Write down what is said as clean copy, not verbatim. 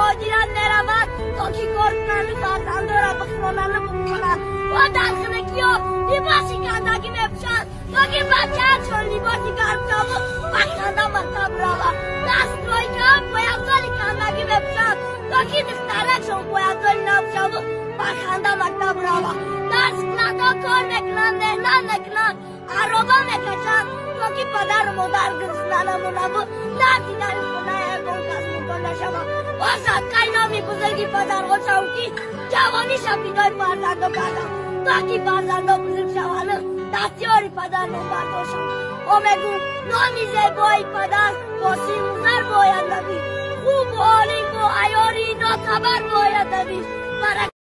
مهاجرت میرود تا که کارکنان فرزند را بخواننده بکنند و داخل کیا لباسی کندگی میپوشند تا که بچه‌هایشان لباسی گرم شود و خنده مکتب رود. دستگاهی که هم پایافزاری کندگی میپوشند تا که دخترکشان پایافزاری نپوشود و خنده مکتب رود. درس کنندها کار میکنند مهنت میکنند عرابه میکشند تا که پدر و مادر گرسنه نماند در دیدن خونه یگان کس ممکن نشود و صدقه نام بزرگی پدرها شود که جوانی شپیدای فرزندها کردند تا که فرزندها بزرگ شوند دستیاری پدر نامبردار شود. ما میگویم نامی زیبای پدر با سیموزر باید نبید خوب و عالی و عیاری اینا خبر باید نبید.